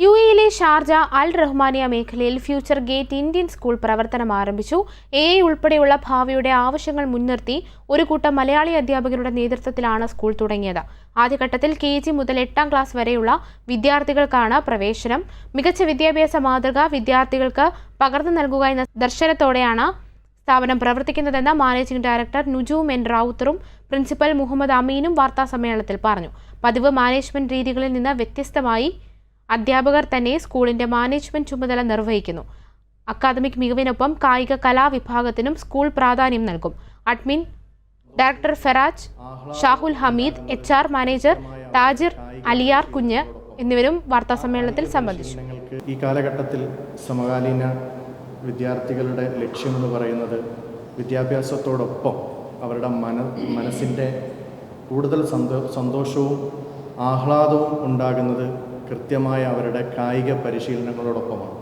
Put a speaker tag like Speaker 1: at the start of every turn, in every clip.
Speaker 1: യുഎയിലെ Sharjah Al Rahmania മേഖലയിൽ future gate Indian school പ്രവർത്തനം ആരംഭിച്ചു. എഐ ഉൾപ്പെടെയുള്ള ഭാവിയുടെ ആവശ്യങ്ങൾ മുൻനിർത്തി ഒരു കൂട്ടം മലയാളി അധ്യാപകരുടെ നേതൃത്വത്തിലാണ് സ്കൂൾ തുടങ്ങിയത്. ആദ്യഘട്ടത്തിൽ KG മുതൽ 8ാം ക്ലാസ് വരെയുള്ള വിദ്യാർത്ഥികൾക്കാണ് പ്രവേശനം. മികച്ച വിദ്യാഭ്യാസ മാതൃക വിദ്യാർത്ഥികൾക്ക് പകർന്നു നൽകുക എന്ന ദർശനത്തോടെയാണ് സ്ഥാപനം പ്രവർത്തിക്കുന്നതെന്ന് മാനേജിംഗ് ഡയറക്ടർ നുജൂം എൻ റാവുത്തറും പ്രിൻസിപ്പൽ മുഹമ്മദ് അമീനും വാർത്താസമ്മേളനത്തിൽ പറഞ്ഞു. പതിവ് മാനേജ്മെന്റ് രീതികളിൽ നിന്ന് വ്യത്യസ്തമായി അധ്യാപകർ തന്നെ സ്കൂളിന്റെ മാനേജ്മെന്റ് ചുമതല നിർവഹിക്കുന്നു. അക്കാദമിക് മികവിനൊപ്പം കായിക കലാവിഭാഗത്തിനും സ്കൂൾ പ്രാധാന്യം നൽകും. Admin director Feraj Shahul Hameed, HR manager Thajir Aliyar Kunju എന്നിവരും വാർത്താസമ്മേളനത്തിൽ സംബന്ധിച്ചു.
Speaker 2: ഈ കാലഘട്ടത്തിൽ സമകാലീന വിദ്യാർത്ഥികളുടെ ലക്ഷ്യമെന്ന് പറയുന്നത് വിദ്യാഭ്യാസത്തോടൊപ്പം അവരുടെ മനസ്സിൻ്റെ കൂടുതൽ സന്തോഷവും ആഹ്ലാദവും ഉണ്ടാകുന്നത് കൃത്യമായ അവരുടെ കായിക പരിശീലനങ്ങളോടൊപ്പമാണ്.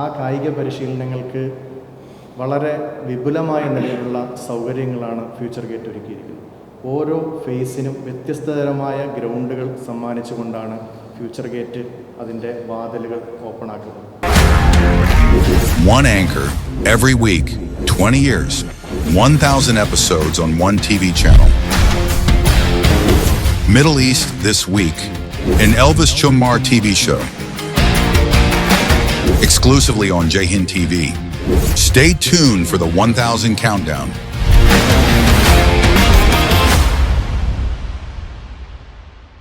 Speaker 2: ആ കായിക പരിശീലനങ്ങൾക്ക് വളരെ വിപുലമായ നിലയിലുള്ള സൗകര്യങ്ങളാണ് ഫ്യൂച്ചർ ഗേറ്റ് ഒരുക്കിയിരിക്കുന്നത്. ഓരോ ഫേസിനും വ്യത്യസ്തതരമായ ഗ്രൗണ്ടുകൾ സമ്മാനിച്ചുകൊണ്ടാണ് ഫ്യൂച്ചർ ഗേറ്റ് അതിൻ്റെ വാതിലുകൾ ഓപ്പണാക്കുന്നത്.
Speaker 3: One anchor every week, 20 years, 1,000 episodes on one TV channel. Middle East this week, an Elvis Chumar TV show. Exclusively on Jai Hind TV. Stay tuned for the 1,000 countdown.